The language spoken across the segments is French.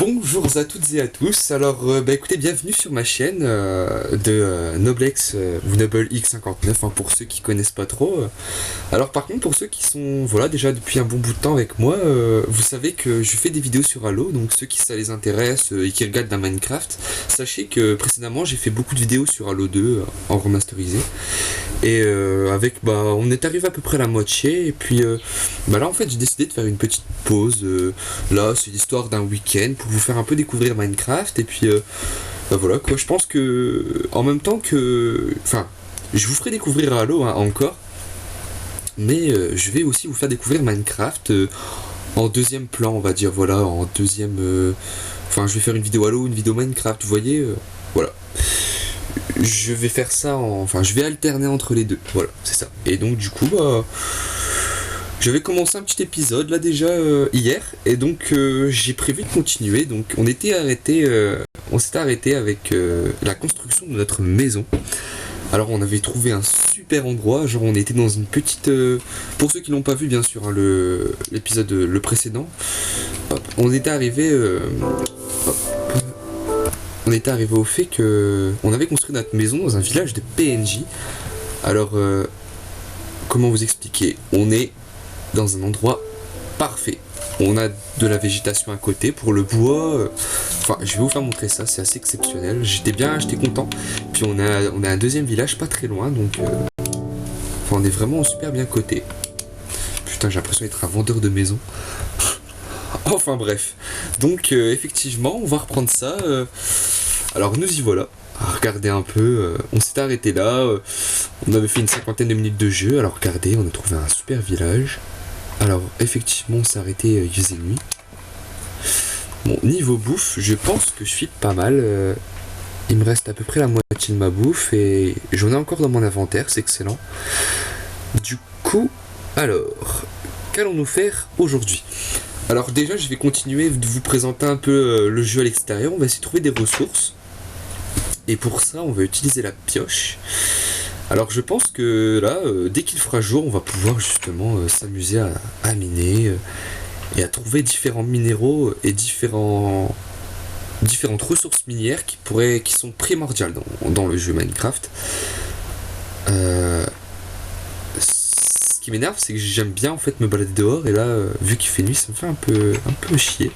Bonjour à toutes et à tous, alors écoutez, bienvenue sur ma chaîne de Noblex ou Noble X59 pour ceux qui connaissent pas trop. Alors par contre pour ceux qui sont déjà depuis un bon bout de temps avec moi, vous savez que je fais des vidéos sur Halo, donc ceux qui ça les intéresse et qui regardent dans Minecraft, sachez que précédemment j'ai fait beaucoup de vidéos sur Halo 2 en remasterisé. Et on est arrivé à peu près à la moitié et puis là en fait j'ai décidé de faire une petite pause. Là c'est l'histoire d'un week-end pour vous faire un peu découvrir Minecraft et puis voilà quoi. Je pense que en même temps que je vous ferai découvrir Halo encore, mais je vais aussi vous faire découvrir Minecraft en deuxième plan, on va dire, voilà, en deuxième je vais faire une vidéo Halo, une vidéo Minecraft, vous voyez, voilà. Je vais faire ça je vais alterner entre les deux, voilà, c'est ça. Et donc du coup je vais commencer un petit épisode là déjà hier, et donc j'ai prévu de continuer. Donc on s'était arrêté avec la construction de notre maison. Alors on avait trouvé un super endroit, genre on était dans une petite... pour ceux qui n'ont pas vu bien sûr l'épisode le précédent, on était arrivé au fait que on avait construit notre maison dans un village de PNJ. Alors comment vous expliquer, on est dans un endroit parfait. On a de la végétation à côté pour le bois. Je vais vous faire montrer ça, c'est assez exceptionnel. J'étais content. Puis on a un deuxième village pas très loin, donc on est vraiment super bien coté. Putain, j'ai l'impression d'être un vendeur de maison. Enfin bref. Donc effectivement, on va reprendre ça. Alors nous y voilà. Regardez un peu, on s'est arrêté là. On avait fait une 50aine de minutes de jeu. Alors regardez, on a trouvé un super village. Alors effectivement on s'est arrêté, il faisait nuit. Bon, niveau bouffe, je pense que je suis pas mal. Il me reste à peu près la moitié de ma bouffe et j'en ai encore dans mon inventaire, c'est excellent. Du coup, alors, qu'allons-nous faire aujourd'hui? Alors déjà je vais continuer de vous présenter un peu le jeu à l'extérieur. On va essayer de trouver des ressources. Et pour ça on va utiliser la pioche. Alors je pense que là, dès qu'il fera jour, on va pouvoir justement s'amuser à miner et à trouver différents minéraux et différentes ressources minières qui sont primordiales dans le jeu Minecraft. Ce qui m'énerve, c'est que j'aime bien en fait me balader dehors, et là, vu qu'il fait nuit, ça me fait un peu chier.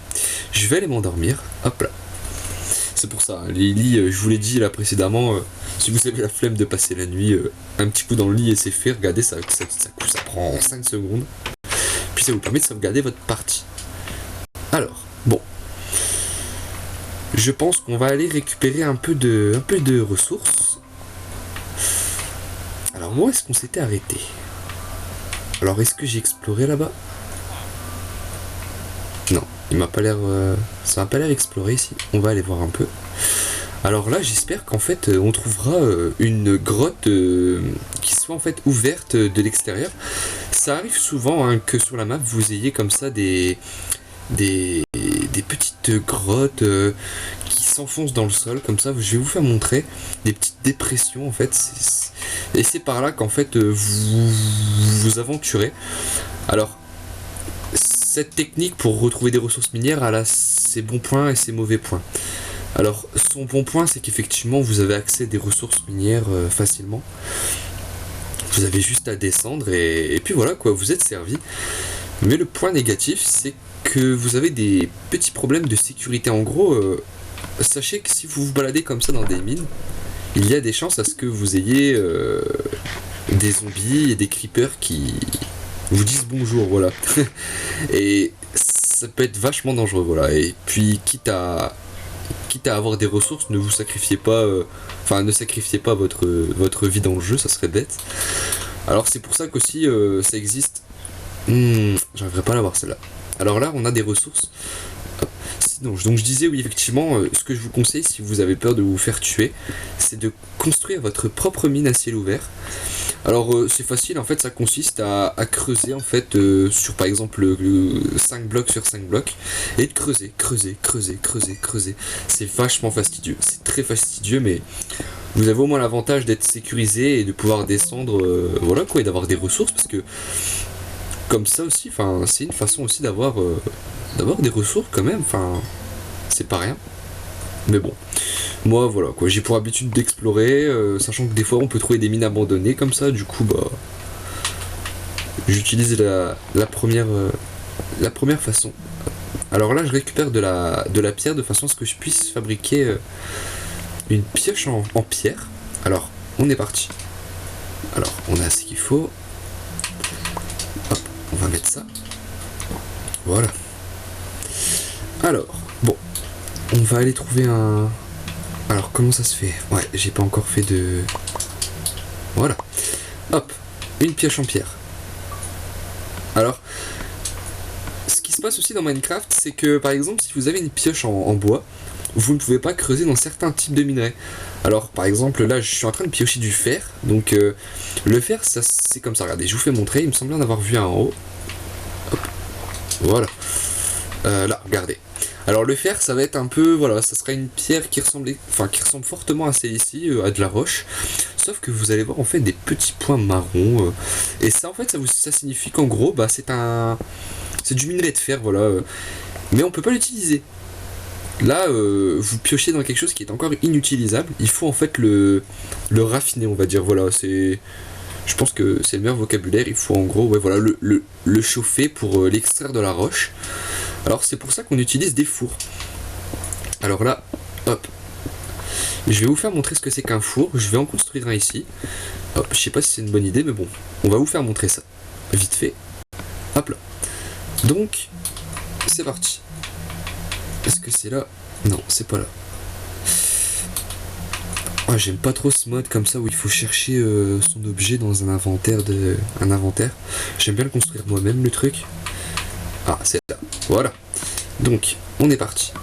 Je vais aller m'endormir, hop là. C'est pour ça, les lits, je vous l'ai dit là précédemment, si vous avez la flemme de passer la nuit, un petit coup dans le lit et c'est fait, regardez, ça prend 5 secondes. Puis ça vous permet de sauvegarder votre partie. Alors, bon. Je pense qu'on va aller récupérer un peu de ressources. Alors moi, est-ce qu'on s'était arrêté? Alors est-ce que j'ai exploré là-bas? Non, il m'a pas l'air... ça m'a pas l'air exploré ici. On va aller voir un peu. Alors là, j'espère qu'en fait, on trouvera une grotte qui soit en fait ouverte de l'extérieur. Ça arrive souvent que sur la map, vous ayez comme ça des petites grottes qui s'enfoncent dans le sol, comme ça. Je vais vous faire montrer des petites dépressions en fait. Et c'est par là qu'en fait, vous vous aventurez. Alors... cette technique pour retrouver des ressources minières, elle a ses bons points et ses mauvais points. Alors, son bon point, c'est qu'effectivement, vous avez accès à des ressources minières facilement. Vous avez juste à descendre et puis voilà quoi, vous êtes servi. Mais le point négatif, c'est que vous avez des petits problèmes de sécurité. En gros, sachez que si vous vous baladez comme ça dans des mines, il y a des chances à ce que vous ayez des zombies et des creepers qui... vous disent bonjour, voilà. Et ça peut être vachement dangereux, voilà. Et puis quitte à avoir des ressources, ne vous sacrifiez pas ne sacrifiez pas votre vie dans le jeu, ça serait bête. Alors c'est pour ça qu'aussi ça existe. J'arriverai pas à l'avoir celle-là. Alors là on a des ressources. Donc je disais, oui, effectivement, ce que je vous conseille si vous avez peur de vous faire tuer, c'est de construire votre propre mine à ciel ouvert. Alors c'est facile, en fait ça consiste à creuser en fait sur par exemple 5 blocs sur 5 blocs et de creuser. C'est vachement fastidieux, c'est très fastidieux, mais vous avez au moins l'avantage d'être sécurisé et de pouvoir descendre, voilà quoi, et d'avoir des ressources, parce que comme ça aussi, c'est une façon aussi d'avoir des ressources quand même, c'est pas rien. Mais bon, moi voilà quoi, j'ai pour habitude d'explorer, sachant que des fois on peut trouver des mines abandonnées comme ça, du coup bah j'utilise la première façon. Alors là je récupère de la pierre de façon à ce que je puisse fabriquer une pioche en pierre. Alors on est parti. Alors on a ce qu'il faut. Hop, on va mettre ça. Voilà. Alors, bon. On va aller trouver un... Alors, comment ça se fait? Ouais, j'ai pas encore fait de... Voilà. Hop, une pioche en pierre. Alors, ce qui se passe aussi dans Minecraft, c'est que, par exemple, si vous avez une pioche en bois, vous ne pouvez pas creuser dans certains types de minerais. Alors, par exemple, là, je suis en train de piocher du fer. Donc, le fer, ça, c'est comme ça. Regardez, je vous fais montrer. Il me semble en avoir vu un en haut. Hop. Voilà. Là, regardez. Alors le fer, ça va être un peu, voilà, ça sera une pierre qui ressemble fortement à celle-ci, à de la roche. Sauf que vous allez voir en fait des petits points marrons. Et ça en fait, ça signifie qu'en gros, bah c'est du minerai de fer, voilà. Mais on peut pas l'utiliser. Là, vous piochez dans quelque chose qui est encore inutilisable. Il faut en fait le raffiner, on va dire. Voilà, c'est... Je pense que c'est le meilleur vocabulaire. Il faut en gros, ouais, voilà, le chauffer pour l'extraire de la roche. Alors c'est pour ça qu'on utilise des fours. Alors là, hop. Je vais vous faire montrer ce que c'est qu'un four. Je vais en construire un ici. Hop, je sais pas si c'est une bonne idée, mais bon. On va vous faire montrer ça. Vite fait. Hop là. Donc, c'est parti. Est-ce que c'est là? Non, c'est pas là. Ah, j'aime pas trop ce mode comme ça où il faut chercher son objet dans un inventaire. J'aime bien le construire moi-même le truc. Ah, c'est là. Voilà. Donc, on est parti.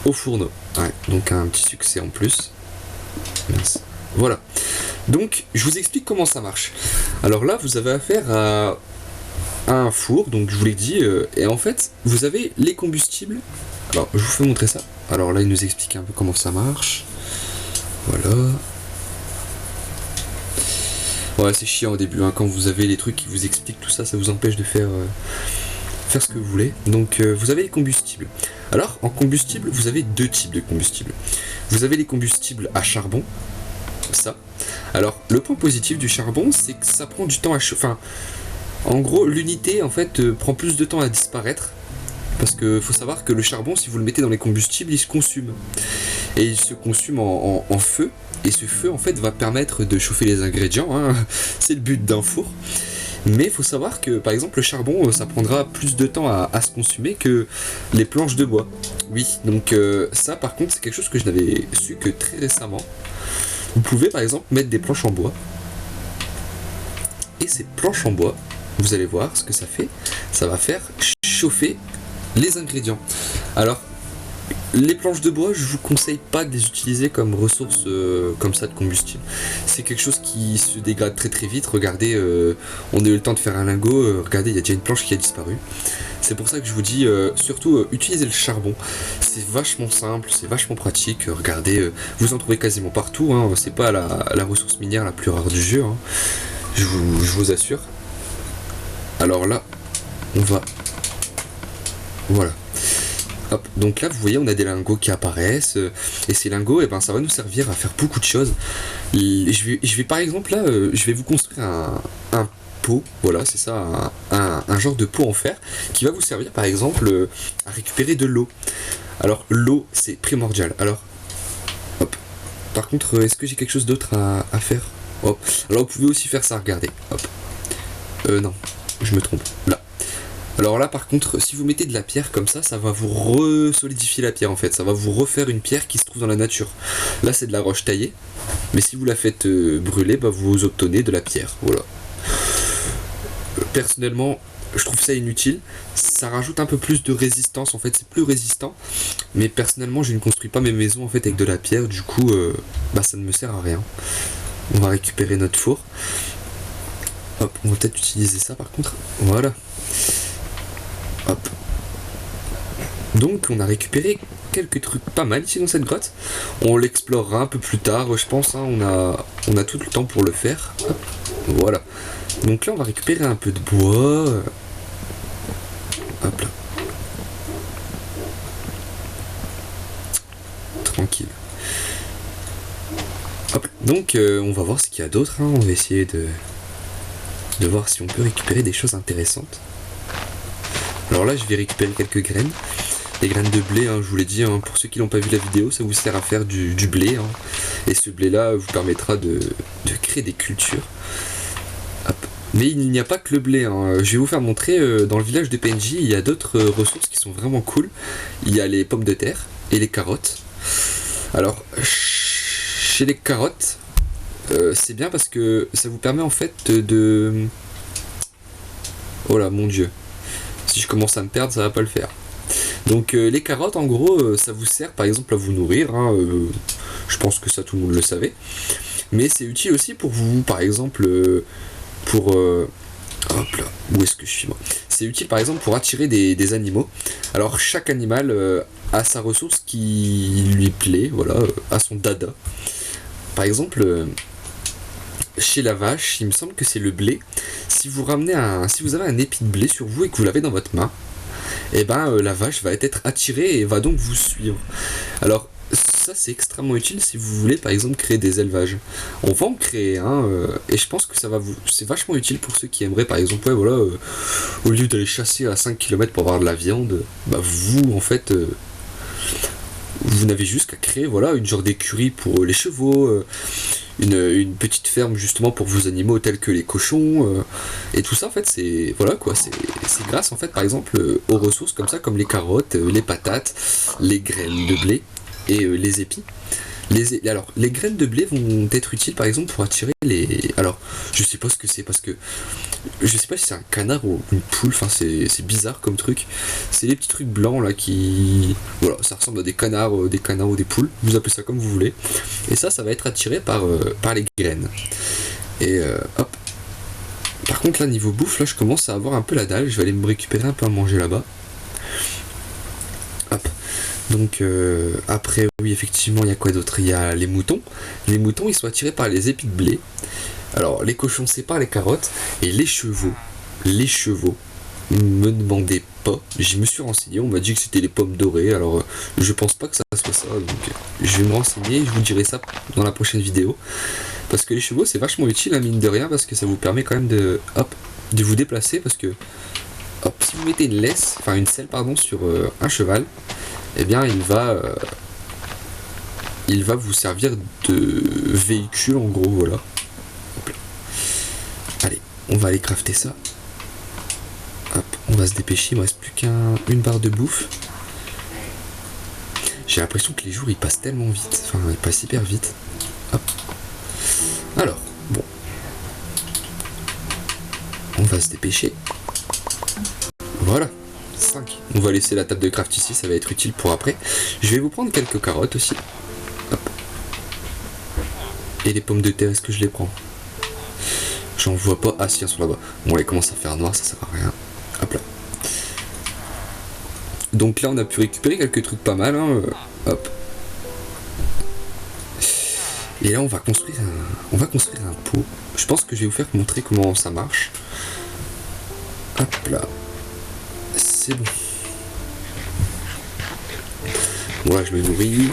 Au fourneau. Ouais, donc un petit succès en plus. Mince. Voilà. Donc, je vous explique comment ça marche. Alors là, vous avez affaire à un four, donc je vous l'ai dit, et en fait, vous avez les combustibles. Alors, je vous fais montrer ça. Alors là, il nous explique un peu comment ça marche. Voilà. Ouais, c'est chiant au début, hein, quand vous avez les trucs qui vous expliquent tout ça, ça vous empêche de faire ce que vous voulez. Donc vous avez les combustibles. Alors en combustible, vous avez deux types de combustibles. Vous avez les combustibles à charbon, ça. Alors le point positif du charbon, c'est que ça prend du temps à chauffer. Enfin, en gros, l'unité en fait prend plus de temps à disparaître. Parce que faut savoir que le charbon, si vous le mettez dans les combustibles, il se consume. Et il se consume en feu. Et ce feu en fait va permettre de chauffer les ingrédients, hein. C'est le but d'un four. Mais il faut savoir que par exemple le charbon ça prendra plus de temps à se consumer que les planches de bois. Oui, donc ça par contre c'est quelque chose que je n'avais su que très récemment. Vous pouvez par exemple mettre des planches en bois. Et ces planches en bois, vous allez voir ce que ça fait. Ça va faire chauffer les ingrédients. Alors les planches de bois, je vous conseille pas de les utiliser comme ressource comme ça de combustible. C'est quelque chose qui se dégrade très très vite. Regardez, on a eu le temps de faire un lingot. Regardez, il y a déjà une planche qui a disparu. C'est pour ça que je vous dis, surtout utilisez le charbon. C'est vachement simple, c'est vachement pratique. Regardez, vous en trouvez quasiment partout, hein. C'est pas la ressource minière la plus rare du jeu, hein. Je vous assure. Alors là, on va... Voilà. Hop, donc là vous voyez on a des lingots qui apparaissent et ces lingots ça va nous servir à faire beaucoup de choses. Je vais par exemple là je vais vous construire un pot, voilà c'est ça, un genre de pot en fer qui va vous servir par exemple à récupérer de l'eau. Alors l'eau c'est primordial. Alors hop, par contre est-ce que j'ai quelque chose d'autre à faire? Hop, alors vous pouvez aussi faire ça, regardez, hop, non je me trompe, là. Alors là par contre si vous mettez de la pierre comme ça, ça va vous re-solidifier la pierre en fait, ça va vous refaire une pierre qui se trouve dans la nature. Là c'est de la roche taillée, mais si vous la faites brûler, vous obtenez de la pierre, voilà. Personnellement je trouve ça inutile, ça rajoute un peu plus de résistance, en fait c'est plus résistant, mais personnellement je ne construis pas mes maisons en fait avec de la pierre, du coup ça ne me sert à rien. On va récupérer notre four. Hop, on va peut-être utiliser ça par contre, voilà. Hop. Donc on a récupéré quelques trucs pas mal ici dans cette grotte. On l'explorera un peu plus tard je pense, hein. On a tout le temps pour le faire. Hop. Voilà. Donc là on va récupérer un peu de bois. Hop là. Donc on va voir ce qu'il y a d'autre, hein. On va essayer de voir si on peut récupérer des choses intéressantes. Alors là je vais récupérer quelques graines. Les graines de blé, hein, je vous l'ai dit, hein, pour ceux qui n'ont pas vu la vidéo, ça vous sert à faire du blé. Hein. Et ce blé là vous permettra de créer des cultures. Hop. Mais il n'y a pas que le blé, hein. Je vais vous faire montrer, dans le village de PNJ, il y a d'autres ressources qui sont vraiment cool. Il y a les pommes de terre et les carottes. Alors, chez les carottes, c'est bien parce que ça vous permet en fait de... Oh là, mon dieu. Si je commence à me perdre, ça va pas le faire. Donc les carottes, en gros, ça vous sert par exemple à vous nourrir. Hein, je pense que ça, tout le monde le savait. Mais c'est utile aussi pour vous, par exemple... hop là, où est-ce que je suis moi? C'est utile par exemple pour attirer des animaux. Alors chaque animal a sa ressource qui lui plaît, voilà, a son dada. Par exemple, chez la vache, il me semble que c'est le blé. Si vous avez un épi de blé sur vous et que vous l'avez dans votre main, et ben la vache va être attirée et va donc vous suivre. Alors ça c'est extrêmement utile si vous voulez par exemple créer des élevages. On va en créer un et je pense que c'est vachement utile pour ceux qui aimeraient par exemple voilà, au lieu d'aller chasser à 5 km pour avoir de la viande, bah vous en fait vous n'avez juste qu'à créer voilà une genre d'écurie pour les chevaux, une petite ferme justement pour vos animaux tels que les cochons, et tout ça en fait c'est voilà quoi, c'est grâce en fait par exemple aux ressources comme ça, comme les carottes, les patates, les graines de blé et les épis. Alors les graines de blé vont être utiles par exemple pour attirer les... Alors je sais pas ce que c'est parce que je sais pas si c'est un canard ou une poule, enfin c'est bizarre comme truc. C'est les petits trucs blancs là qui... Voilà, ça ressemble à des canards ou des poules, vous appelez ça comme vous voulez. Et ça va être attiré par les graines. Et hop. Par contre là niveau bouffe, là je commence à avoir un peu la dalle, je vais aller me récupérer un peu à manger là-bas. Hop. Donc après oui effectivement il y a quoi d'autre? Il y a les moutons. Les moutons ils sont attirés par les épis de blé. Alors les cochons c'est par les carottes. Et les chevaux, me demandez pas, je me suis renseigné, on m'a dit que c'était les pommes dorées. Alors je pense pas que ça soit ça, donc je vais me renseigner et je vous dirai ça dans la prochaine vidéo. Parce que les chevaux c'est vachement utile hein, mine de rien, parce que ça vous permet quand même de vous déplacer, parce que hop, si vous mettez une selle pardon sur un cheval, eh bien il va vous servir de véhicule en gros, voilà. Allez, on va aller crafter ça. Hop, on va se dépêcher, il me reste plus qu'une barre de bouffe. J'ai l'impression que les jours ils passent tellement vite, enfin ils passent hyper vite. Hop. Alors, bon. On va se dépêcher. Voilà. 5. On va laisser la table de craft ici, ça va être utile pour après. Je vais vous prendre quelques carottes aussi. Hop. Et les pommes de terre, est-ce que je les prends? J'en vois pas. Ah si, elles sont là-bas. Bon, elles commencent à faire noir, ça sert à rien. Hop là. Donc là, on a pu récupérer quelques trucs pas mal. Hein. Hop. Et là, on va construire un pot. Je pense que je vais vous faire montrer comment ça marche. Hop là. C'est bon. Voilà, je me nourris.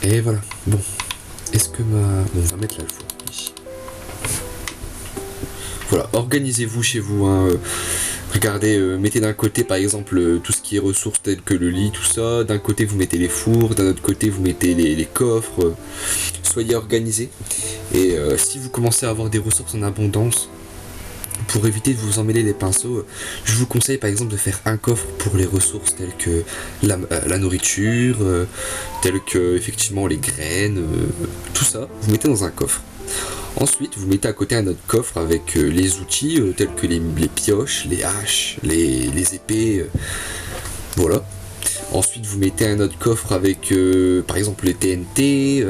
Et voilà. Bon. Est-ce que bon, on va mettre là le four ici. Voilà, organisez-vous chez vous. Hein. Regardez, mettez d'un côté par exemple tout ce qui est ressources telles que le lit, tout ça. D'un côté vous mettez les fours, d'un autre côté vous mettez les coffres. Soyez organisés. Et si vous commencez à avoir des ressources en abondance, pour éviter de vous emmêler les pinceaux, je vous conseille par exemple de faire un coffre pour les ressources telles que la nourriture, telles que effectivement les graines, tout ça, vous mettez dans un coffre. Ensuite, vous mettez à côté un autre coffre avec les outils tels que les pioches, les haches, les épées, voilà. Ensuite, vous mettez un autre coffre avec par exemple les TNT,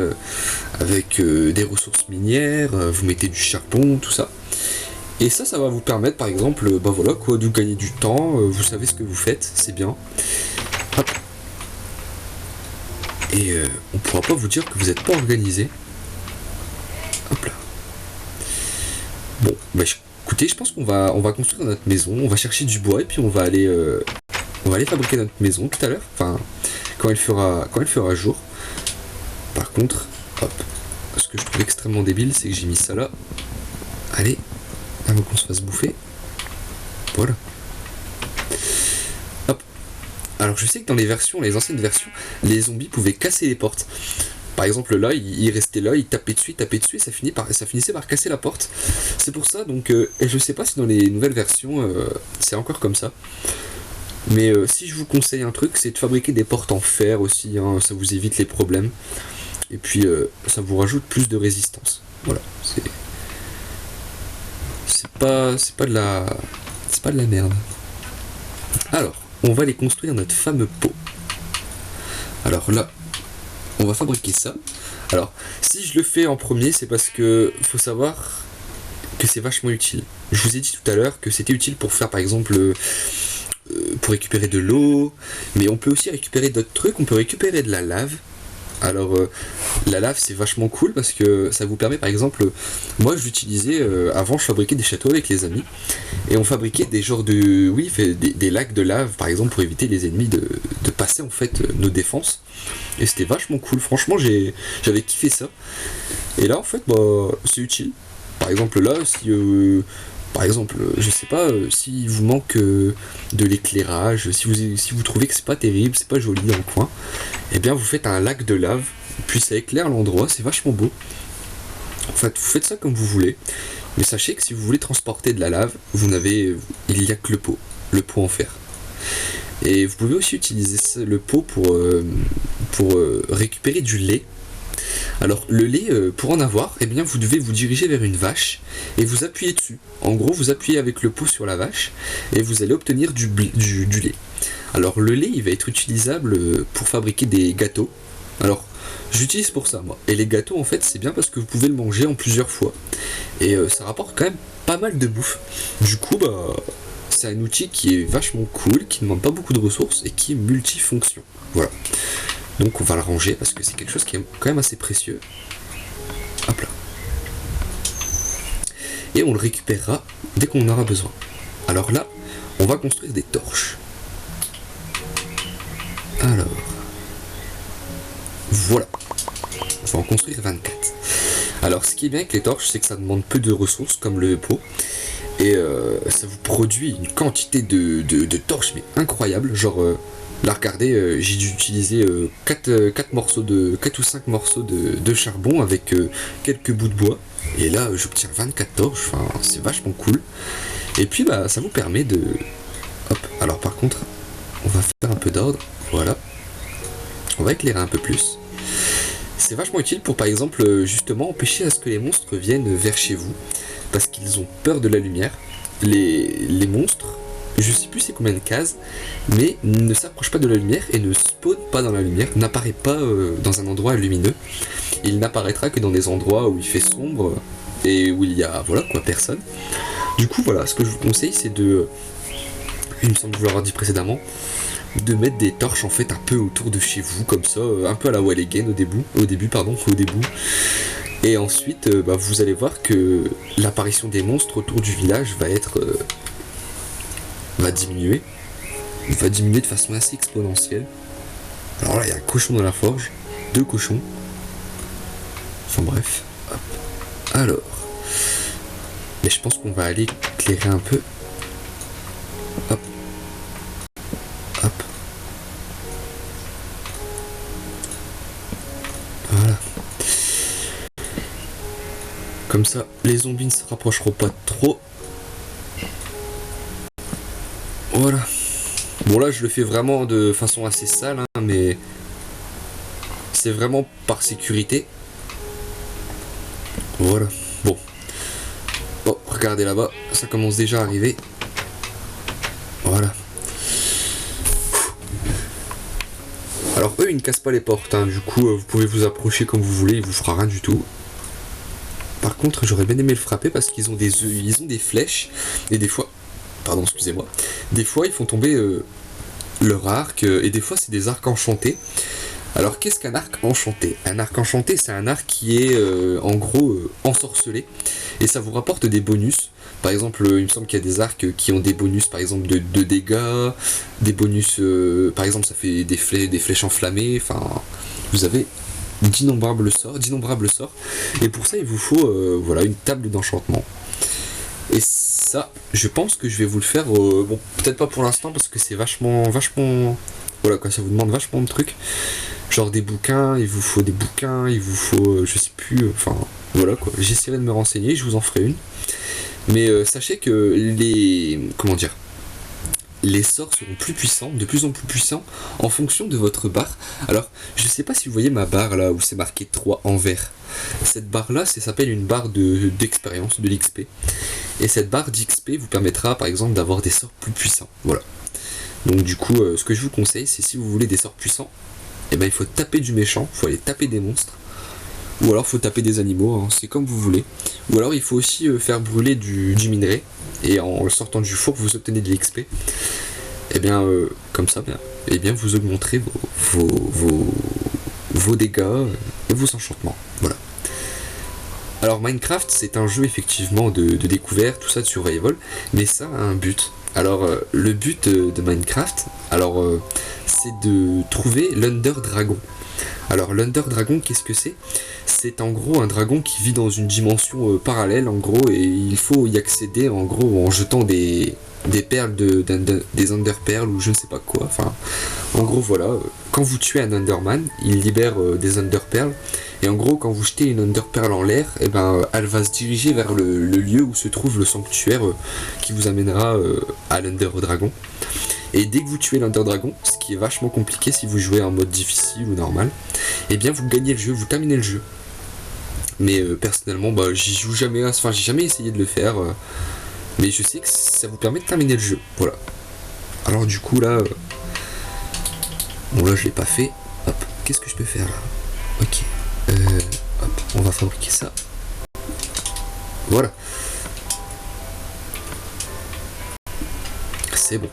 avec des ressources minières, vous mettez du charbon, tout ça. Et ça va vous permettre par exemple, bah voilà quoi, de gagner du temps, vous savez ce que vous faites, c'est bien. Hop. Et on pourra pas vous dire que vous n'êtes pas organisé. Hop là. Bon, bah écoutez, je pense qu'on va construire notre maison, on va chercher du bois et puis on va aller fabriquer notre maison tout à l'heure. Enfin, quand elle fera jour. Par contre, hop, ce que je trouve extrêmement débile, c'est que j'ai mis ça là. Allez, avant qu'on se fasse bouffer. Voilà. Hop. Alors je sais que dans les anciennes versions, les zombies pouvaient casser les portes. Par exemple là, il restait là, il tapait dessus, et ça finissait par casser la porte. C'est pour ça, donc, et je sais pas si dans les nouvelles versions, c'est encore comme ça. Mais si je vous conseille un truc, c'est de fabriquer des portes en fer aussi, hein, ça vous évite les problèmes. Et puis ça vous rajoute plus de résistance. Voilà, c'est pas de la merde. Alors, on va aller construire notre fameux pot. Alors là, on va fabriquer ça. Alors, si je le fais en premier, c'est parce que faut savoir que c'est vachement utile. Je vous ai dit tout à l'heure que c'était utile pour faire par exemple pour récupérer de l'eau, mais on peut aussi récupérer d'autres trucs, on peut récupérer de la lave. Alors la lave c'est vachement cool parce que ça vous permet par exemple, moi je l'utilisais avant, je fabriquais des châteaux avec les amis et on fabriquait des genres de, des lacs de lave par exemple pour éviter les ennemis de passer en fait nos défenses, et c'était vachement cool, franchement j'avais kiffé ça. Et là en fait c'est utile, par exemple là si par exemple, je sais pas, si vous manque de l'éclairage, si vous trouvez que c'est pas terrible, c'est pas joli dans le coin, et bien vous faites un lac de lave, puis ça éclaire l'endroit, c'est vachement beau. En fait, vous faites ça comme vous voulez, mais sachez que si vous voulez transporter de la lave, il y a que le pot en fer. Et vous pouvez aussi utiliser le pot pour récupérer du lait. Alors le lait, pour en avoir, eh bien vous devez vous diriger vers une vache et vous appuyez dessus. En gros, vous appuyez avec le pot sur la vache et vous allez obtenir du lait. Alors le lait, il va être utilisable pour fabriquer des gâteaux. Alors j'utilise pour ça moi. Et les gâteaux en fait c'est bien parce que vous pouvez le manger en plusieurs fois. Et ça rapporte quand même pas mal de bouffe. Du coup c'est un outil qui est vachement cool, qui ne demande pas beaucoup de ressources et qui est multifonction. Voilà. Donc on va le ranger parce que c'est quelque chose qui est quand même assez précieux. Hop là. Et on le récupérera dès qu'on en aura besoin. Alors là, on va construire des torches. Alors. Voilà. On va en construire 24. Alors ce qui est bien avec les torches, c'est que ça demande peu de ressources comme le pot. Et ça vous produit une quantité de torches mais incroyable. Genre... là regardez, j'ai dû utiliser 4 ou 5 morceaux de charbon avec quelques bouts de bois. Et là j'obtiens 24 torches, enfin c'est vachement cool. Et puis ça vous permet de... Hop, alors par contre, on va faire un peu d'ordre, voilà. On va éclairer un peu plus. C'est vachement utile pour par exemple justement empêcher à ce que les monstres viennent vers chez vous. Parce qu'ils ont peur de la lumière. Les monstres... je sais plus c'est combien de cases, mais ne s'approche pas de la lumière et ne spawn pas dans la lumière, n'apparaît pas dans un endroit lumineux. Il n'apparaîtra que dans des endroits où il fait sombre et où il y a personne. Du coup voilà, ce que je vous conseille c'est de, il me semble vous l'avoir dit précédemment, de mettre des torches en fait un peu autour de chez vous comme ça, un peu à la Wall Again au début. Et ensuite vous allez voir que l'apparition des monstres autour du village va diminuer de façon assez exponentielle. Alors là il y a un cochon dans la forge, 2 cochons, enfin bref. Hop. Alors mais je pense qu'on va aller éclairer un peu. Hop hop, voilà, comme ça les zombies ne se rapprocheront pas trop. Voilà. Bon là je le fais vraiment de façon assez sale, hein, mais c'est vraiment par sécurité. Voilà. Bon. Bon, regardez là-bas, ça commence déjà à arriver. Voilà. Alors eux ils ne cassent pas les portes, hein, du coup vous pouvez vous approcher comme vous voulez, il vous fera rien du tout. Par contre j'aurais bien aimé le frapper parce qu'ils ont des flèches et des fois... Pardon, excusez-moi. Des fois, ils font tomber leur arc, et des fois, c'est des arcs enchantés. Alors qu'est-ce qu'un arc enchanté? Un arc enchanté, c'est un arc qui est en gros ensorcelé et ça vous rapporte des bonus. Par exemple, il me semble qu'il y a des arcs qui ont des bonus, par exemple de dégâts, des bonus, par exemple ça fait des flèches enflammées, enfin vous avez d'innombrables sorts, et pour ça il vous faut voilà, une table d'enchantement. Et ça, je pense que je vais vous le faire, bon peut-être pas pour l'instant parce que c'est vachement, voilà quoi, ça vous demande vachement de trucs. Genre des bouquins, il vous faut des bouquins, il vous faut, je sais plus, enfin voilà quoi, j'essaierai de me renseigner, je vous en ferai une. Mais sachez que comment dire, les sorts seront plus puissants, de plus en plus puissants, en fonction de votre barre. Alors, je sais pas si vous voyez ma barre là, où c'est marqué 3 en vert. Cette barre là, ça s'appelle une barre d'expérience, de l'XP. Et cette barre d'XP vous permettra par exemple d'avoir des sorts plus puissants. Voilà. Donc du coup, ce que je vous conseille, c'est si vous voulez des sorts puissants, eh ben, il faut taper du méchant, il faut aller taper des monstres. Ou alors il faut taper des animaux, hein, c'est comme vous voulez. Ou alors il faut aussi faire brûler du minerai. Et en le sortant du four, vous obtenez de l'XP. Et bien, comme ça, et bien vous augmenterez vos dégâts et vos enchantements. Voilà. Alors Minecraft, c'est un jeu effectivement de découverte, tout ça de survival, mais ça a un but. Alors le but de Minecraft, c'est de trouver l'Under Dragon. Alors l'Under Dragon, qu'est-ce que c'est? C'est en gros un dragon qui vit dans une dimension parallèle en gros, et il faut y accéder en gros en jetant des perles, des Under Perles ou je ne sais pas quoi. Enfin, en gros voilà, quand vous tuez un Enderman, il libère des Under Perles, et en gros quand vous jetez une Under Pearl en l'air, et ben elle va se diriger vers le lieu où se trouve le sanctuaire qui vous amènera à l'Under Dragon. Et dès que vous tuez l'Under Dragon, ce qui est vachement compliqué si vous jouez en mode difficile ou normal, et bien vous gagnez le jeu, vous terminez le jeu. Mais personnellement, j'y joue jamais, enfin j'ai jamais essayé de le faire, mais je sais que ça vous permet de terminer le jeu, voilà. Alors du coup là, bon là je l'ai pas fait, hop, qu'est-ce que je peux faire là? Ok, hop, on va fabriquer ça, voilà. C'est bon.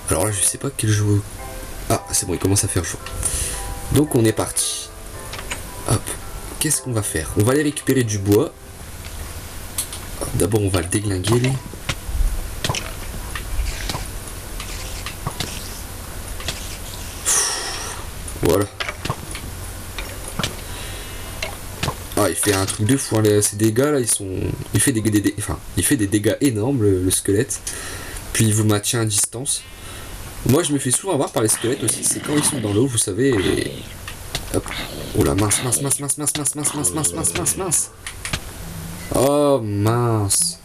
Alors là je sais pas quel jeu. Ah c'est bon, il commence à faire jour. Donc on est parti. Hop. Qu'est-ce qu'on va faire? On va aller récupérer du bois. D'abord on va le déglinguer lui. Voilà. Ah il fait un truc de fou, hein. Ces dégâts là ils sont. Il fait des dégâts énormes le squelette. Puis il vous maintient à distance. Moi je me fais souvent avoir par les squelettes aussi, c'est quand ils sont dans l'eau, vous savez, et... Hop. Oh la mince. Oh mince.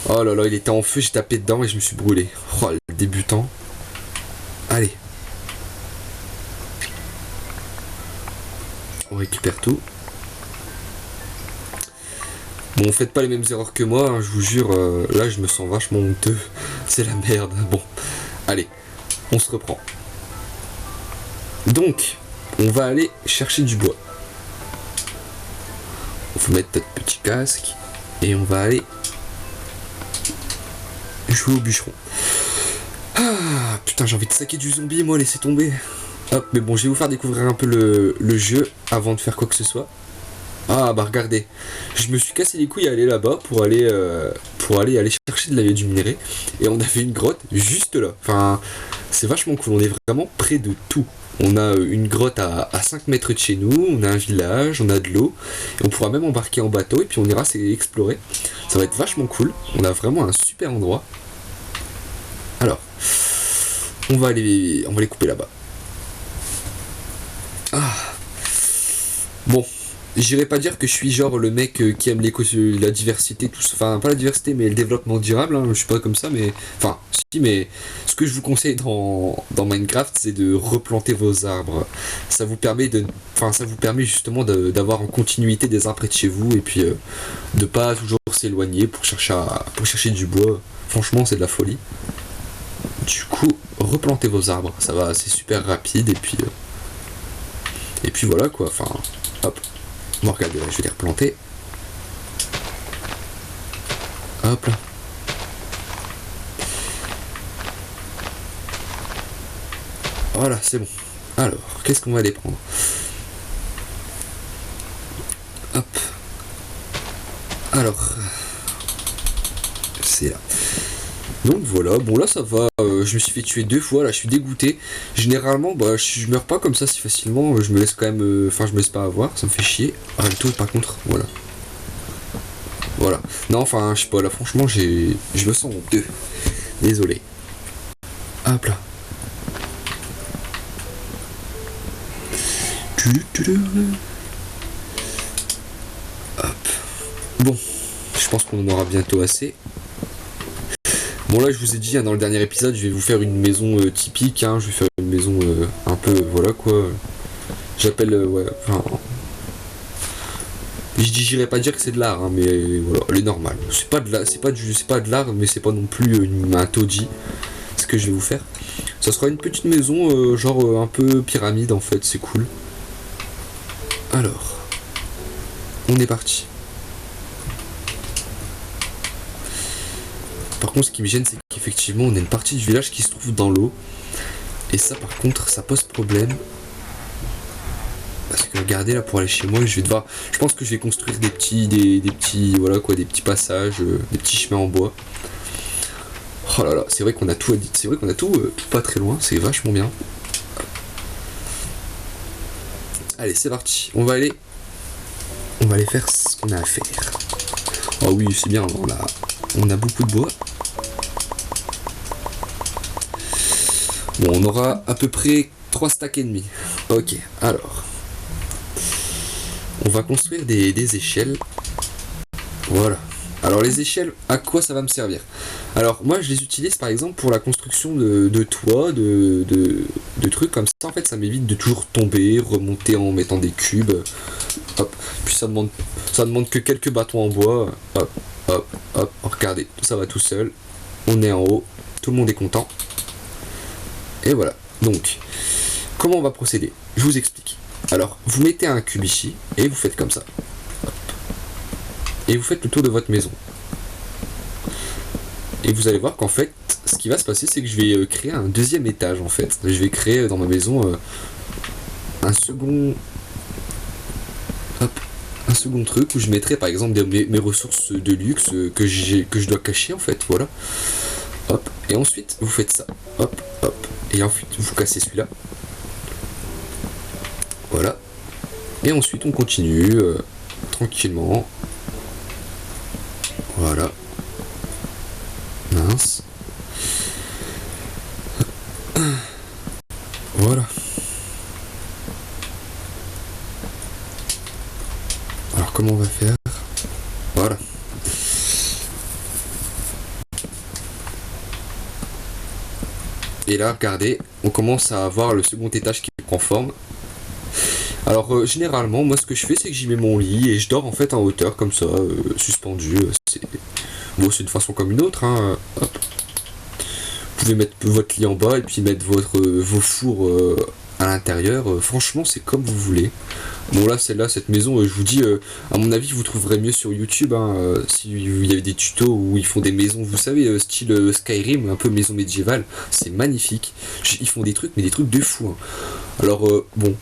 Oh là là, il était en feu, j'ai tapé dedans et je me suis brûlé. Oh le débutant. Allez. On récupère tout. Bon, faites pas les mêmes erreurs que moi, hein, je vous jure, là je me sens vachement honteux. C'est la merde. Bon. Allez, on se reprend. Donc, on va aller chercher du bois. On va mettre notre petit casque et on va aller jouer au bûcheron. Ah, putain, j'ai envie de saquer du zombie, moi, laissez tomber. Hop, mais bon, je vais vous faire découvrir un peu le jeu avant de faire quoi que ce soit. Ah bah regardez, je me suis cassé les couilles à aller là-bas pour aller chercher du minerai, et on avait une grotte juste là. Enfin, c'est vachement cool, on est vraiment près de tout. On a une grotte à 5 mètres de chez nous, on a un village, on a de l'eau, et on pourra même embarquer en bateau et puis on ira explorer. Ça va être vachement cool, on a vraiment un super endroit. Alors, on va aller couper là-bas. Ah. Bon. J'irais pas dire que je suis genre le mec qui aime la diversité, tout ça. Enfin, pas la diversité, mais le développement durable, hein. Je suis pas comme ça, mais... Enfin, si, mais ce que je vous conseille dans Minecraft, c'est de replanter vos arbres. Ça vous permet justement d'avoir en continuité des arbres près de chez vous, et puis de pas toujours s'éloigner pour chercher du bois. Franchement, c'est de la folie. Du coup, replantez vos arbres, ça va, c'est super rapide, et puis voilà quoi, enfin, hop. Bon, regardez, là, je vais les replanter. Hop là. Voilà, c'est bon. Alors, qu'est-ce qu'on va aller prendre? Hop. Alors, c'est là. Donc voilà, bon là ça va, je me suis fait tuer 2 fois, là je suis dégoûté. Généralement, bah je meurs pas comme ça si facilement, je me laisse quand même, enfin je me laisse pas avoir, ça me fait chier. Ah le tout par contre, voilà. Voilà. Non enfin, je sais pas, là franchement je me sens honteux. Désolé. Hop là. Hop. Bon, je pense qu'on en aura bientôt assez. Bon là je vous ai dit hein, dans le dernier épisode je vais vous faire une maison typique, hein, je vais faire une maison un peu voilà quoi. J'appelle ouais, enfin. J'irais pas dire que c'est de l'art, hein, mais voilà, elle est normale. C'est pas de l'art, c'est pas de l'art, mais c'est pas non plus un taudis. Ce que je vais vous faire. Ça sera une petite maison genre un peu pyramide en fait, c'est cool. Alors, on est parti. Par contre, ce qui me gêne, c'est qu'effectivement, on a une partie du village qui se trouve dans l'eau. Et ça, par contre, ça pose problème. Parce que regardez, là, pour aller chez moi, je pense que je vais construire des petits, voilà quoi, des petits passages, des petits chemins en bois. Oh là là, c'est vrai qu'on a tout, tout pas très loin, c'est vachement bien. Allez, c'est parti. On va aller faire ce qu'on a à faire. Oh oui, c'est bien, on a beaucoup de bois. Bon, on aura à peu près 3 stacks et demi. Ok, alors. On va construire des échelles. Voilà. Alors les échelles, à quoi ça va me servir? Alors moi je les utilise par exemple pour la construction de toits, de trucs comme ça. En fait ça m'évite de toujours tomber, remonter en mettant des cubes. Hop. Puis ça demande que quelques bâtons en bois. Hop, hop, hop. Regardez, ça va tout seul. On est en haut, tout le monde est content. Et voilà. Donc, comment on va procéder? Je vous explique. Alors, vous mettez un cube ici et vous faites comme ça. Hop. Et vous faites le tour de votre maison. Et vous allez voir qu'en fait, ce qui va se passer, c'est que je vais créer un deuxième étage en fait. Je vais créer dans ma maison un second truc où je mettrai par exemple mes ressources de luxe que je dois cacher en fait. Voilà. Hop. Et ensuite, vous faites ça. Hop, hop. Et ensuite, vous cassez celui-là. Voilà. Et ensuite, on continue tranquillement. Voilà. Mince. Voilà. Alors, comment on va faire? Voilà. Et là, regardez, on commence à avoir le second étage qui prend forme. Alors généralement, moi ce que je fais, c'est que j'y mets mon lit et je dors en fait en hauteur comme ça, suspendu. C'est une façon comme une autre. Hein. Hop. Vous pouvez mettre votre lit en bas et puis mettre vos fours à l'intérieur. Franchement, c'est comme vous voulez. Bon là, cette maison, je vous dis, à mon avis, vous trouverez mieux sur YouTube. Hein, s'il y avait des tutos où ils font des maisons, vous savez, style Skyrim, un peu maison médiévale. C'est magnifique. Ils font des trucs, mais des trucs de fou. Hein. Alors bon.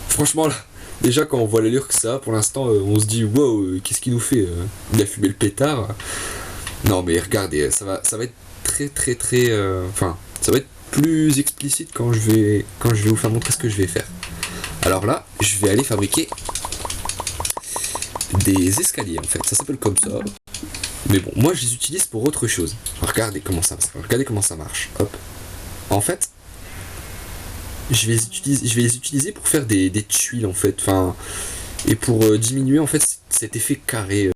Franchement, là, déjà quand on voit l'allure que ça, pour l'instant, on se dit wow, qu'est-ce qu'il nous fait? Il a fumé le pétard. Non, mais regardez, ça va être très, enfin, ça va être plus explicite quand je vais vous faire montrer ce que je vais faire. Alors là, je vais aller fabriquer des escaliers en fait. Ça s'appelle comme ça. Mais bon, moi, je les utilise pour autre chose. Regardez comment ça marche. Hop. En fait. Je vais les utiliser pour faire des tuiles en fait, enfin, et pour diminuer en fait cet effet carré.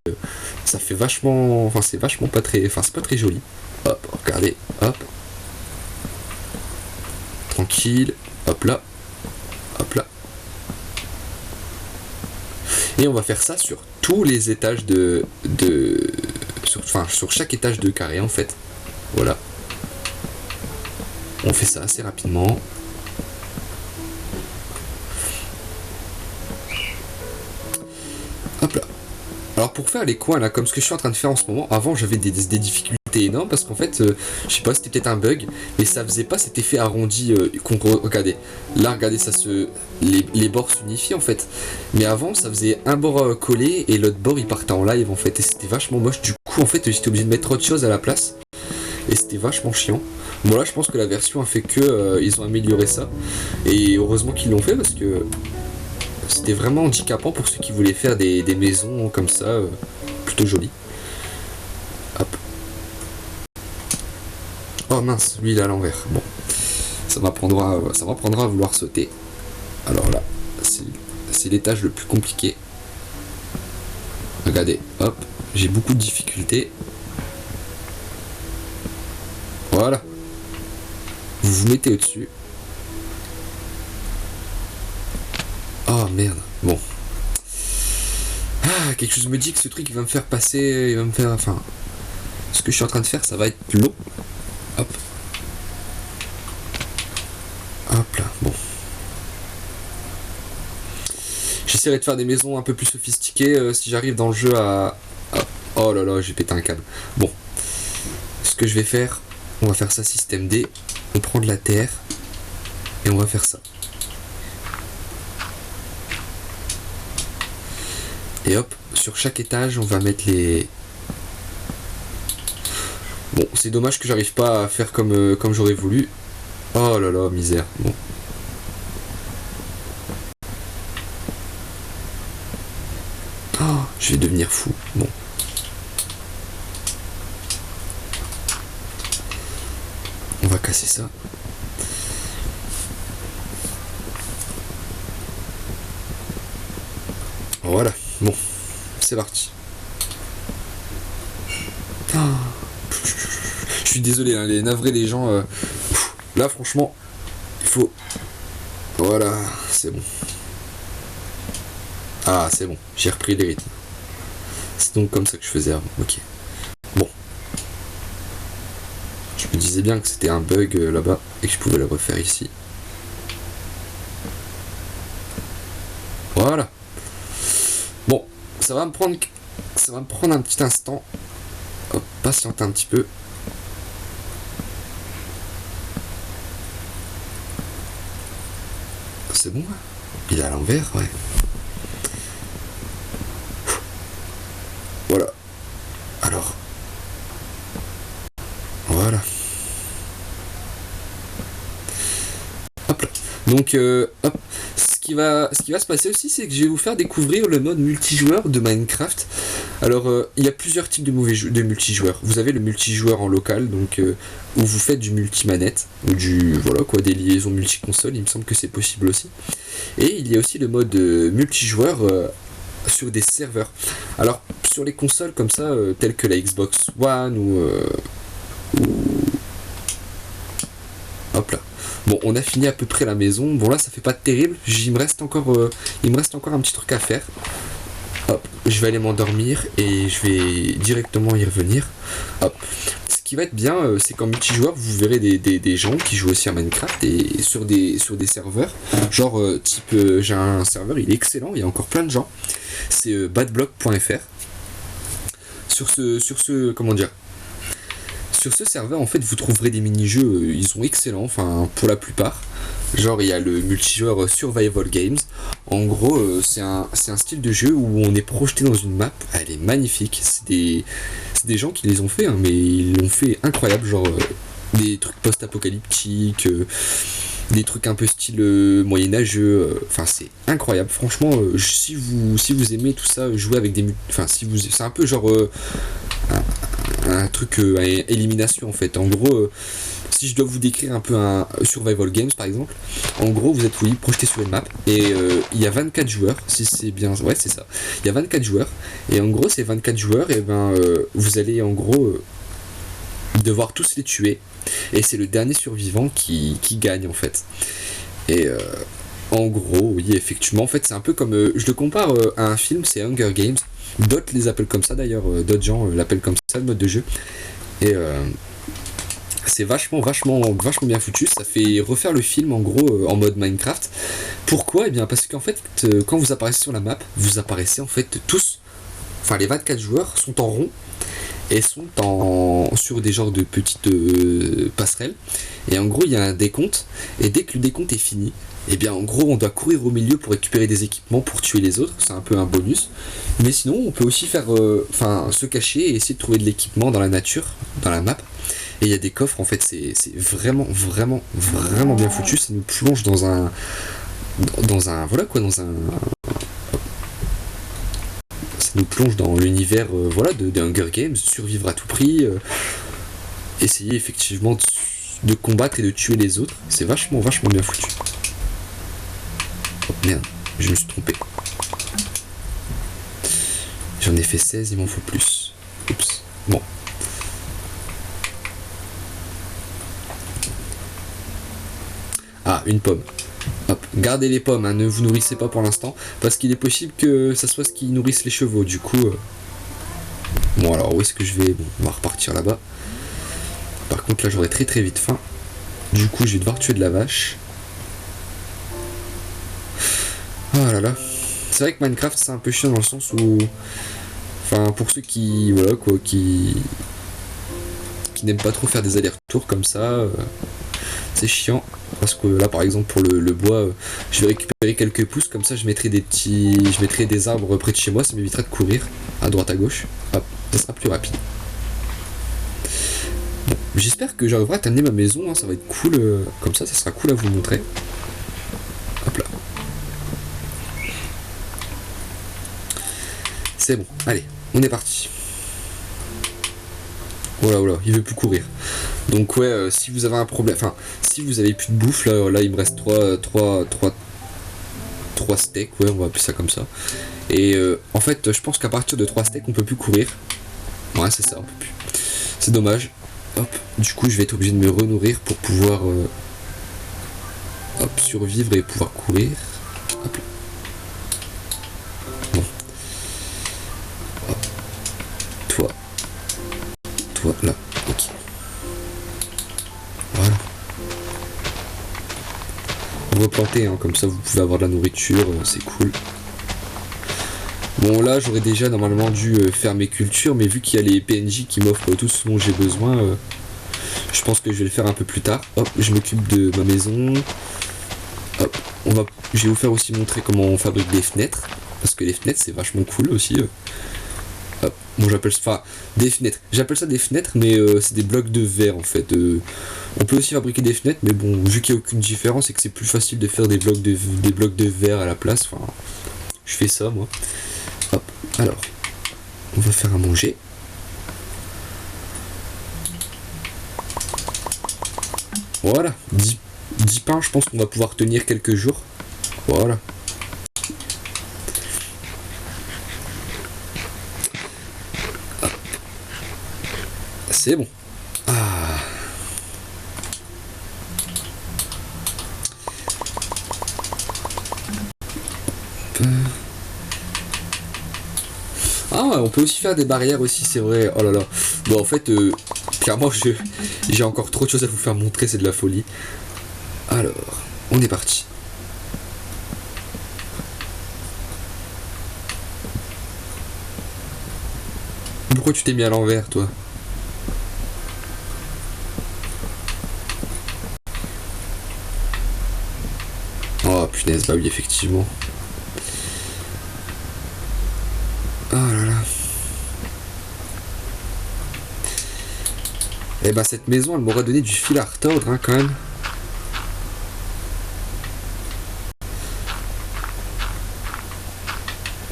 Ça fait vachement, enfin c'est vachement pas très, enfin c'est pas très joli. Hop, regardez, hop, tranquille, hop là, hop là. Et on va faire ça sur tous les étages sur chaque étage de carré en fait. Voilà. On fait ça assez rapidement. Hop là. Alors pour faire les coins là, comme ce que je suis en train de faire en ce moment, avant j'avais des difficultés c'était énorme parce qu'en fait, je sais pas, c'était peut-être un bug, mais ça faisait pas cet effet arrondi regardez. Là, regardez, les bords s'unifiaient en fait. Mais avant, ça faisait un bord collé et l'autre bord il partait en live en fait, et c'était vachement moche. Du coup, en fait, j'étais obligé de mettre autre chose à la place, et c'était vachement chiant. Bon là, je pense que la version a fait que ils ont amélioré ça, et heureusement qu'ils l'ont fait parce que c'était vraiment handicapant pour ceux qui voulaient faire des maisons comme ça, plutôt jolies. Hop. Oh mince, lui il est à l'envers. Bon, ça m'apprendra à vouloir sauter. Alors là, c'est l'étage le plus compliqué. Regardez, hop, j'ai beaucoup de difficultés. Voilà. Vous vous mettez au-dessus. Oh merde, bon. Ah, quelque chose me dit que ce truc il va me faire passer, il va me faire, enfin, ce que je suis en train de faire, ça va être long. Hop. Hop là, bon. J'essaierai de faire des maisons un peu plus sophistiquées si j'arrive dans le jeu à... Oh là là, j'ai pété un câble. Bon. Ce que je vais faire, on va faire ça système D. On prend de la terre et on va faire ça. Et hop, sur chaque étage, on va mettre les... Bon, c'est dommage que j'arrive pas à faire comme j'aurais voulu. Oh là là, misère. Bon. Oh, je vais devenir fou. Bon. On va casser ça. Voilà. Bon. C'est parti. Oh. Je suis désolé, hein, les navrés, les gens. Là, franchement, il faut... Voilà, c'est bon. Ah, c'est bon, j'ai repris les rythmes. C'est donc comme ça que je faisais avant, ok. Bon. Je me disais bien que c'était un bug là-bas et que je pouvais le refaire ici. Voilà. Bon, ça va me prendre un petit instant. Hop, patiente un petit peu. C'est bon, hein. Il est à l'envers, ouais. Voilà. Alors. Voilà. Hop là. Donc, hop. Ce qui va se passer aussi, c'est que je vais vous faire découvrir le mode multijoueur de Minecraft. Alors, il y a plusieurs types de multijoueurs. Vous avez le multijoueur en local, donc où vous faites du multimanette, ou des liaisons multiconsole, il me semble que c'est possible aussi. Et il y a aussi le mode multijoueur sur des serveurs. Alors, sur les consoles comme ça, telles que la Xbox One hop là. Bon, on a fini à peu près la maison. Bon là, ça fait pas terrible. Il me reste encore un petit truc à faire. Hop, je vais aller m'endormir et je vais directement y revenir. Hop. Ce qui va être bien, c'est qu'en multijoueur, vous verrez des gens qui jouent aussi à Minecraft et sur des serveurs. Genre, j'ai un serveur, il est excellent, il y a encore plein de gens. C'est badblock.fr. Sur ce serveur, en fait, vous trouverez des mini-jeux, ils sont excellents, enfin, pour la plupart. Genre, il y a le multijoueur Survival Games. En gros, c'est un style de jeu où on est projeté dans une map. Elle est magnifique. C'est des gens qui les ont fait, hein, mais ils l'ont fait incroyable. Genre, des trucs post-apocalyptiques, des trucs un peu style moyenâgeux. Enfin, c'est incroyable. Franchement, si vous aimez tout ça, jouer avec des... Enfin, c'est un peu genre... un truc à élimination en fait. En gros, si je dois vous décrire un peu un Survival Games par exemple, en gros vous êtes projeté sur une map et il y a 24 joueurs, si c'est bien, ouais c'est ça, il y a 24 joueurs et en gros ces 24 joueurs, et vous allez en gros devoir tous les tuer et c'est le dernier survivant qui gagne en fait. Et en gros, oui, effectivement, en fait c'est un peu comme, je le compare à un film, c'est Hunger Games. D'autres les appellent comme ça d'ailleurs, d'autres gens l'appellent comme ça, le mode de jeu. Et c'est vachement bien foutu. Ça fait refaire le film en gros en mode Minecraft. Pourquoi ? Eh bien parce qu'en fait, quand vous apparaissez sur la map, vous apparaissez en fait tous, enfin les 24 joueurs sont en rond. elles sont sur des genres de petites passerelles. Et en gros, il y a un décompte. Et dès que le décompte est fini, et bien en gros, on doit courir au milieu pour récupérer des équipements pour tuer les autres. C'est un peu un bonus. Mais sinon, on peut aussi faire, se cacher et essayer de trouver de l'équipement dans la nature, dans la map. Et il y a des coffres, en fait, c'est vraiment, vraiment, vraiment bien foutu. Ça nous plonge dans un, voilà quoi, ça nous plonge dans l'univers, de Hunger Games, survivre à tout prix, essayer effectivement de combattre et de tuer les autres. C'est vachement, vachement bien foutu. Oh merde, je me suis trompé. J'en ai fait 16, il m'en faut plus. Oups, bon. Ah, une pomme. Hop, gardez les pommes, hein, ne vous nourrissez pas pour l'instant, parce qu'il est possible que ça soit ce qui nourrisse les chevaux, du coup... Bon alors, où est-ce que je vais? Bon, on va repartir là-bas. Par contre, là, j'aurai très très vite faim. Du coup, je vais devoir tuer de la vache. Oh là là. C'est vrai que Minecraft, c'est un peu chiant dans le sens où... Enfin, pour ceux qui... Voilà, quoi, qui n'aiment pas trop faire des allers-retours comme ça... C'est chiant, parce que là par exemple pour le bois, je vais récupérer quelques pousses, comme ça je mettrai des arbres près de chez moi, ça m'évitera de courir à droite à gauche, hop, ça sera plus rapide. Bon, j'espère que j'arriverai à terminer ma maison, hein, ça va être cool, comme ça sera cool à vous montrer. Hop là. C'est bon, allez, on est parti. Oh là, il veut plus courir. Donc ouais, si vous avez un problème, enfin, si vous avez plus de bouffe, là il me reste 3 steaks, ouais, on va appeler ça comme ça. Et en fait, je pense qu'à partir de 3 steaks, on peut plus courir. Ouais, c'est ça, on peut plus. C'est dommage. Hop, du coup, je vais être obligé de me renourrir pour pouvoir survivre et pouvoir courir. Hop là. Bon. Hop. Toi, là, ok. Voilà. On va planter, hein, comme ça vous pouvez avoir de la nourriture, c'est cool. Bon là j'aurais déjà normalement dû faire mes cultures, mais vu qu'il y a les PNJ qui m'offrent tout ce dont j'ai besoin, je pense que je vais le faire un peu plus tard. Hop, je m'occupe de ma maison. Hop, je vais vous faire aussi montrer comment on fabrique des fenêtres, parce que les fenêtres c'est vachement cool aussi. Hop, bon j'appelle ça des fenêtres. J'appelle ça des fenêtres, mais c'est des blocs de verre en fait. On peut aussi fabriquer des fenêtres, mais bon, vu qu'il n'y a aucune différence et que c'est plus facile de faire des blocs de verre à la place, enfin, je fais ça moi. Hop, alors, on va faire à manger. Voilà, 10 pains, je pense qu'on va pouvoir tenir quelques jours. Voilà. Hop. C'est bon. Ah. Ah, on peut aussi faire des barrières aussi, c'est vrai. Oh là là. Bon, en fait, clairement, j'ai encore trop de choses à vous faire montrer, c'est de la folie. Alors, on est parti. Pourquoi tu t'es mis à l'envers, toi? Oh punaise, bah oui, effectivement. Oh là là. Eh ben cette maison, elle m'aurait donné du fil à retordre, hein, quand même.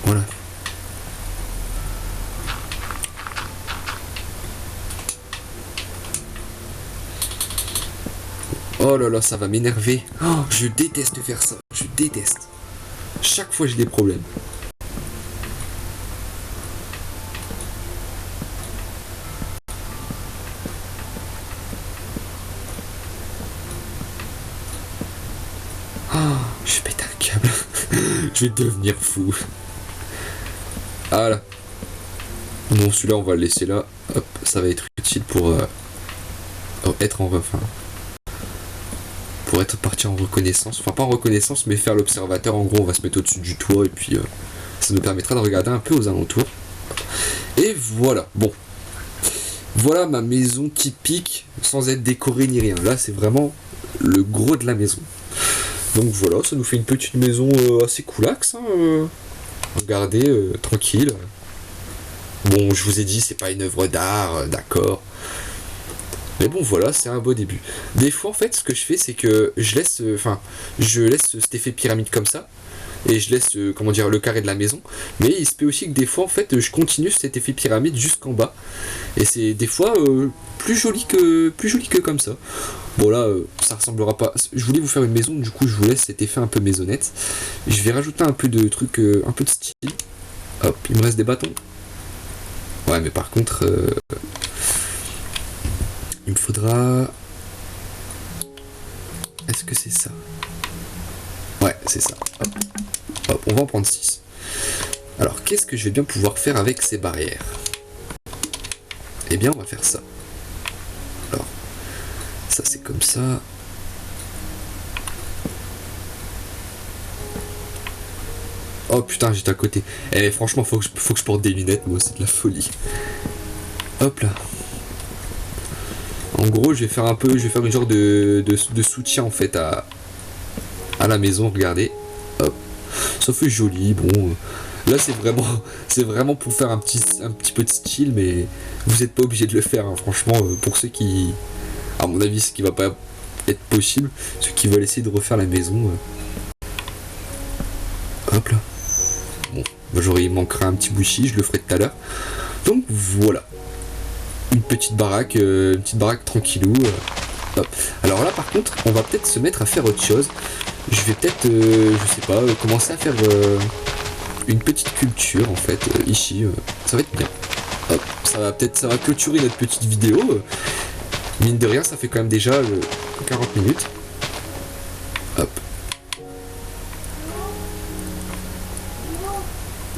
Voilà. Oh là là, ça va m'énerver. Oh, je déteste faire ça. Je déteste. Chaque fois, j'ai des problèmes. Je pète un câble. Je vais devenir fou. Voilà. Bon, celui-là, on va le laisser là. Hop, ça va être utile pour être en refin. Pour être parti en reconnaissance. Enfin, pas en reconnaissance, mais faire l'observateur. En gros, on va se mettre au-dessus du toit et puis ça nous permettra de regarder un peu aux alentours. Et voilà. Bon. Voilà ma maison typique, sans être décorée ni rien. Là, c'est vraiment le gros de la maison. Donc voilà, ça nous fait une petite maison assez coolax. Hein, regardez, tranquille. Bon, je vous ai dit, c'est pas une œuvre d'art, d'accord. Mais bon, voilà, c'est un beau début. Des fois, en fait, ce que je fais, c'est que je laisse cet effet pyramide comme ça. Et je laisse, comment dire, le carré de la maison. Mais il se peut aussi que des fois, en fait, je continue cet effet pyramide jusqu'en bas. Et c'est des fois plus joli que comme ça. Bon là, ça ressemblera pas. Je voulais vous faire une maison, du coup, je vous laisse cet effet un peu maisonnette. Je vais rajouter un peu de trucs, un peu de style. Hop, il me reste des bâtons. Ouais, mais par contre, il me faudra... Est-ce que c'est ça? Ouais, c'est ça. Hop. Hop, on va en prendre 6. Alors, qu'est-ce que je vais bien pouvoir faire avec ces barrières? Eh bien, on va faire ça. Alors, ça c'est comme ça. Oh putain, j'étais à côté. Eh, franchement, faut que je porte des lunettes, moi, c'est de la folie. Hop là. En gros, je vais faire une genre de soutien en fait à la maison, regardez. Hop. Ça fait joli, bon. Là c'est vraiment pour faire un petit peu de style, mais vous n'êtes pas obligé de le faire, hein. Franchement, pour ceux qui, à mon avis, ce qui va pas être possible, ceux qui veulent essayer de refaire la maison. Hop là. Bon, il manquera un petit bouchi, je le ferai tout à l'heure. Donc voilà. Une petite baraque tranquillou. Hop. Alors là par contre, on va peut-être se mettre à faire autre chose. Je vais peut-être, je sais pas, commencer à faire une petite culture en fait, ici. Ça va être bien. Hop. Ça va clôturer notre petite vidéo. Mine de rien, ça fait quand même déjà 40 minutes. Hop.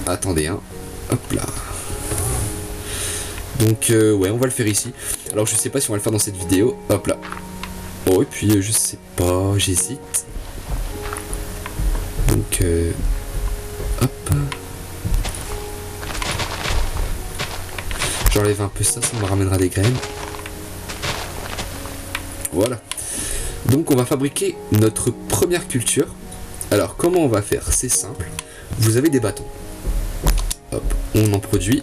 Attendez, hein. Hop là. Donc ouais, on va le faire ici. Alors je sais pas si on va le faire dans cette vidéo. Hop là. Oh, et puis je sais pas, j'hésite. Donc hop. J'enlève un peu ça me ramènera des graines. Voilà. Donc on va fabriquer notre première culture. Alors comment on va faire? C'est simple. Vous avez des bâtons. Hop, on en produit.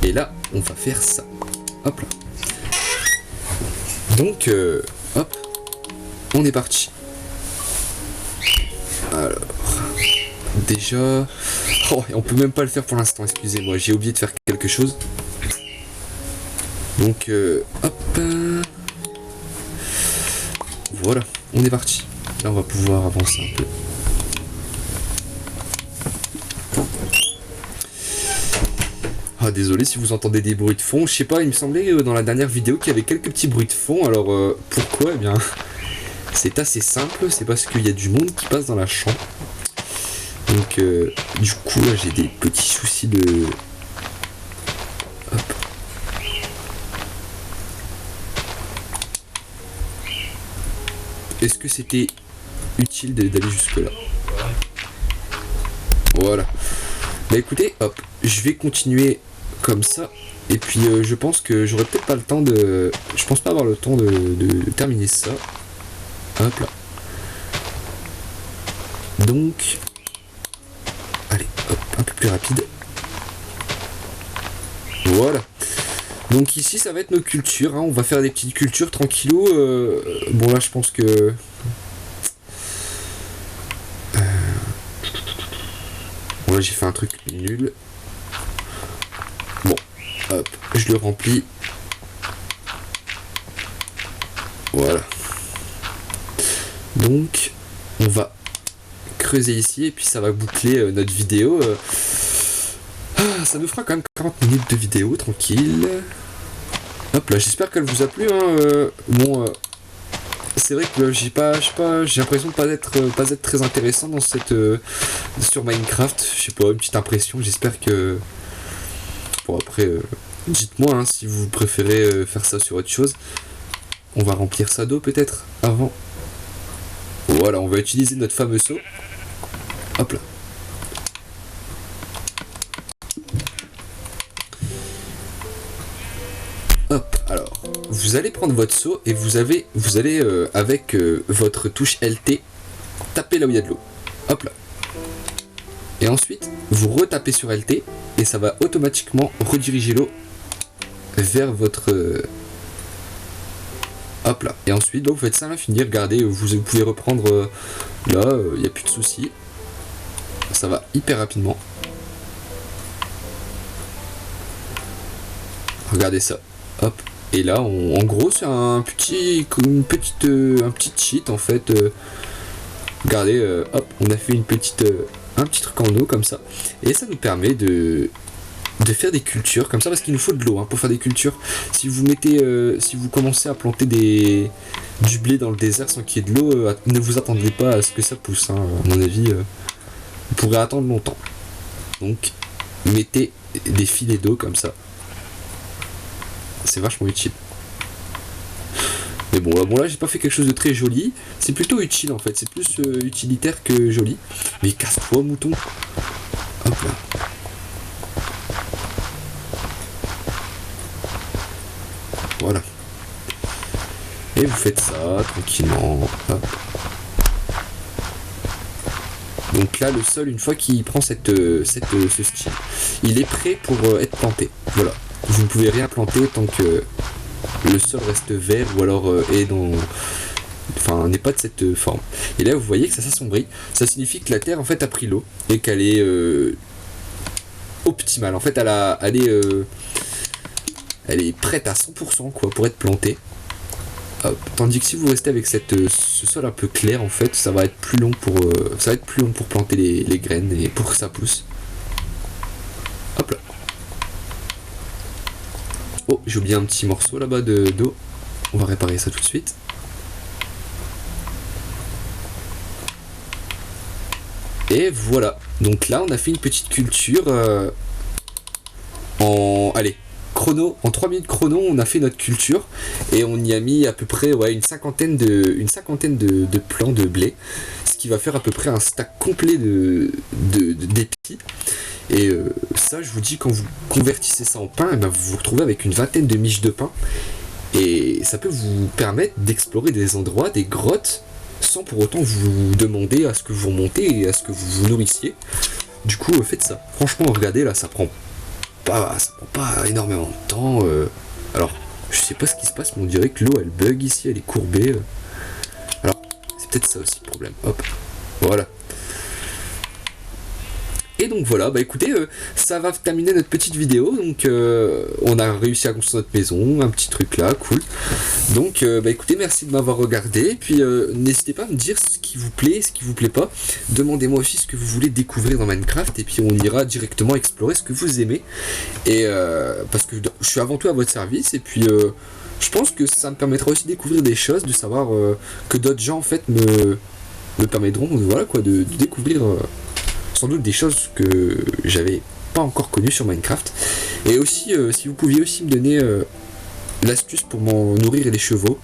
Et là, on va faire ça. Hop là. Donc, hop, on est parti. Alors, déjà... Oh, on peut même pas le faire pour l'instant, excusez-moi, j'ai oublié de faire quelque chose. Donc, hop. Voilà, on est parti. Là, on va pouvoir avancer un peu. Ah, désolé si vous entendez des bruits de fond, je sais pas, il me semblait dans la dernière vidéo qu'il y avait quelques petits bruits de fond, alors pourquoi? Eh bien, c'est assez simple, c'est parce qu'il y a du monde qui passe dans la chambre. Donc, du coup, là, j'ai des petits soucis de... Hop. Est-ce que c'était utile d'aller jusque là? Voilà. Bah écoutez, hop, je vais continuer comme ça. Et puis je pense que j'aurai peut-être pas le temps de... Je pense pas avoir le temps de terminer ça. Hop là. Donc... Allez, hop, un peu plus rapide. Voilà. Donc ici ça va être nos cultures, hein. On va faire des petites cultures tranquillou. Bon là je pense que... Bon là j'ai fait un truc nul. Bon, hop, je le remplis. Voilà. Donc, on va creuser ici et puis ça va boucler notre vidéo. Ça nous fera quand même 40 minutes de vidéo, tranquille. Hop là, j'espère qu'elle vous a plu. Hein. Bon, c'est vrai que j'ai l'impression de pas être très intéressant dans cette sur Minecraft. Je sais pas, une petite impression. J'espère que... Bon après, dites-moi hein, si vous préférez faire ça sur autre chose. On va remplir ça d'eau peut-être avant. Voilà, on va utiliser notre fameux seau. Hop là. Hop, alors, vous allez prendre votre seau et vous allez avec votre touche LT taper là où il y a de l'eau. Hop là. Et ensuite, vous retapez sur LT et ça va automatiquement rediriger l'eau vers votre... hop là. Et ensuite, bah, vous faites ça à l'infini. Regardez, vous pouvez reprendre là, il n'y a plus de soucis. Ça va hyper rapidement. Regardez ça. Hop. Et là, en gros, c'est un petit cheat en fait. Regardez, hop, on a fait un petit truc en eau comme ça. Et ça nous permet de faire des cultures comme ça, parce qu'il nous faut de l'eau pour faire des cultures. Si vous commencez à planter du blé dans le désert sans qu'il y ait de l'eau, ne vous attendez pas à ce que ça pousse. À mon avis, vous pourrez attendre longtemps. Donc, mettez des filets d'eau comme ça. C'est vachement utile. Mais bon là j'ai pas fait quelque chose de très joli. C'est plutôt utile en fait. C'est plus utilitaire que joli. Mais casse-toi mouton. Hop là. Voilà. Et vous faites ça tranquillement. Hop. Donc là le sol, une fois qu'il prend ce style, il est prêt pour être planté. Voilà. Vous ne pouvez rien planter tant que le sol reste vert ou alors n'est pas de cette forme. Et là vous voyez que ça s'assombrit. Ça signifie que la terre en fait a pris l'eau et qu'elle est optimale. En fait elle est prête à 100% quoi pour être plantée. Hop. Tandis que si vous restez avec ce sol un peu clair en fait, ça va être plus long pour planter les graines et pour que ça pousse. Hop là. Oh, j'ai oublié un petit morceau là-bas d'eau. On va réparer ça tout de suite. Et voilà. Donc là, on a fait une petite culture en 3 minutes chrono, on a fait notre culture et on y a mis à peu près une cinquantaine de plants de blé, ce qui va faire à peu près un stack complet d'épis. Et ça, je vous dis, quand vous convertissez ça en pain, vous vous retrouvez avec une vingtaine de miches de pain. Et ça peut vous permettre d'explorer des endroits, des grottes, sans pour autant vous demander à ce que vous remontez et à ce que vous vous nourrissiez. Du coup, faites ça. Franchement, regardez, là, ça prend pas énormément de temps. Alors, je sais pas ce qui se passe, mais on dirait que l'eau, elle bug ici, elle est courbée. Alors, c'est peut-être ça aussi le problème. Hop, voilà. Et donc voilà, écoutez, ça va terminer notre petite vidéo. Donc on a réussi à construire notre maison, un petit truc là, cool. Donc écoutez, merci de m'avoir regardé. Et puis n'hésitez pas à me dire ce qui vous plaît, ce qui vous plaît pas. Demandez-moi aussi ce que vous voulez découvrir dans Minecraft. Et puis on ira directement explorer ce que vous aimez. Et parce que je suis avant tout à votre service. Et puis je pense que ça me permettra aussi de découvrir des choses, de savoir que d'autres gens en fait me permettront de découvrir sans doute des choses que j'avais pas encore connues sur Minecraft. Et aussi, si vous pouviez aussi me donner l'astuce pour m'en nourrir les chevaux.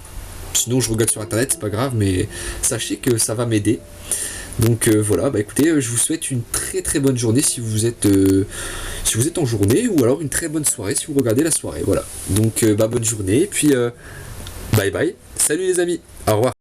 Sinon je regarde sur internet, c'est pas grave, mais sachez que ça va m'aider. Donc voilà, écoutez, je vous souhaite une très très bonne journée si vous êtes en journée, ou alors une très bonne soirée si vous regardez la soirée. Voilà. Donc bonne journée, et puis bye bye. Salut les amis, au revoir.